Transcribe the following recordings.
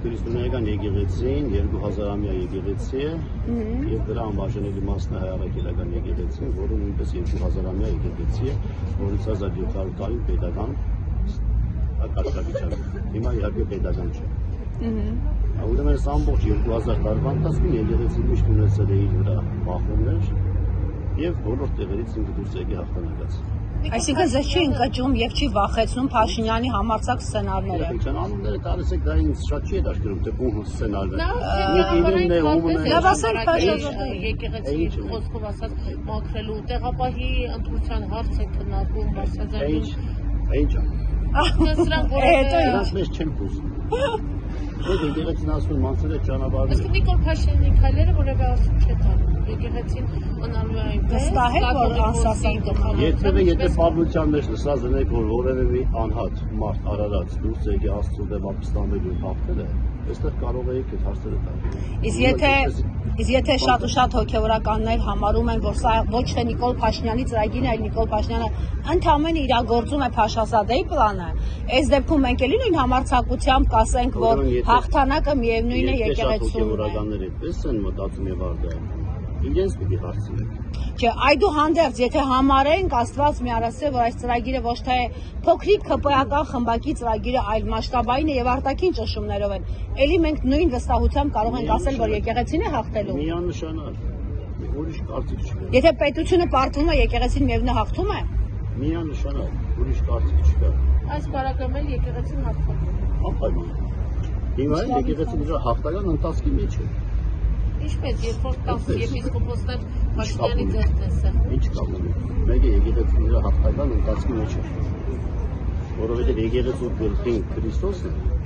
Քրիստոնեական եկեղեցին 2000-ամյա եկեղեցի է եւ դրա անբաժանելի մասն է հայ առաքելական եկեղեցին, որը նույնպես 2000-ամյա եկեղեցի է, որից 1700 տարին պետական ակարգավիճակ է։ Հիմա իհարկե պետական չէ։ Ուրեմն այս ամբողջ 2000 տարվա ընթացքում եկեղեցին միշտ ունեցել է իր վրա բախումներ եւ բոլոր տեղերից ինքը դուրս եկել հաղթանակած։ Այսինքն ձեզ չի ընկճում եւ չի վախեցնում Փաշինյանի համարձակ սցենարները։ Անունները տալիս եք դա ինձ շատ չի դաշտում թե բուն սցենարներ։ Լավ ասենք Փաշինյանը եկեղեցի խոսքով ասած մաքրելու տեղապահի ընտրության հարց է քննարկում բարձրաձայնում։ Ինչ։ Սրանք որևէ մեզ չեն փուսում։ Այդ եկեղեցին ասում մանցել է ճանապարհը։ Իսկ Նիկոլ Փաշինյանի քայլերը որևէ ասում չէ տանում։ Եկեղեցին անալու է այնպես։ Եթե պատմության մեջ լսած դնեք, որ որևէ մի անհատ մարդ Արարած դուրս եկի Աստծո դեմ ապստամբելու հաղթել է, այստեղ կարող եք այդ հարցերը տալ։ Իսկ եթե շատ ու շատ հոգևորականներ համարում են, որ սա ոչ թե Նիկոլ Փաշինյանի ծրագիրն է, այլ Նիկոլ Փաշինյանը ընդհանրապես իրագործում է Փաշազադեի պլանը, այս դեպքում մենք էլի նույն համարձակությամբ կասենք, որ հաղթանակը միևնույն է եկեղեցում։ Հոգևորականներ այդպես են մտածում եւ արդյոք իրենց պիտի հարցնենք։ Չէ, այդուհանդերձ, եթե համարենք Աստված մի արասե, որ այս ծրագիրը ոչ թե փոքրիկ ԿՊԱ-ական խմբակի ծրագիրը, այլ մասշտաբային է եւ արտաքին ճնշումներով են, էլի մենք նույն վստահությամբ կարող ենք ասել, որ եկեղեցին է հաղթելու։ Միանշանակ, ուրիշ կարծիք չկա։ Եթե պետությունը պարտվում է, եկեղեցին միևնույն հաղթում է։ Միանշանակ, ուրիշ կարծիք չկա։ Այս բարակում էլ եկեղեցին հաղթում։ Անպայման։ Հիմա եկեղեցին իր հաղթական ընթացքի մեջ է։ Ինչպես, երբ որ 10 եպիսկոպոսներ Փաշինյանի ձեռքն է սա։ Ինչ կապում է։ Մեկը եկեղեցին իր հաղթական ընթացքի մեջ է։ Որովհետև եկեղեցու գլխին Քրիստոսն է,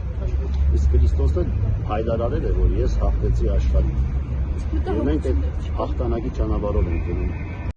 իսկ Քրիստոսը հայտարարել է, որ ես հաղթեցի աշխարհին։ Մենք այդ հաղթանակի ճանապարհով ենք գնում։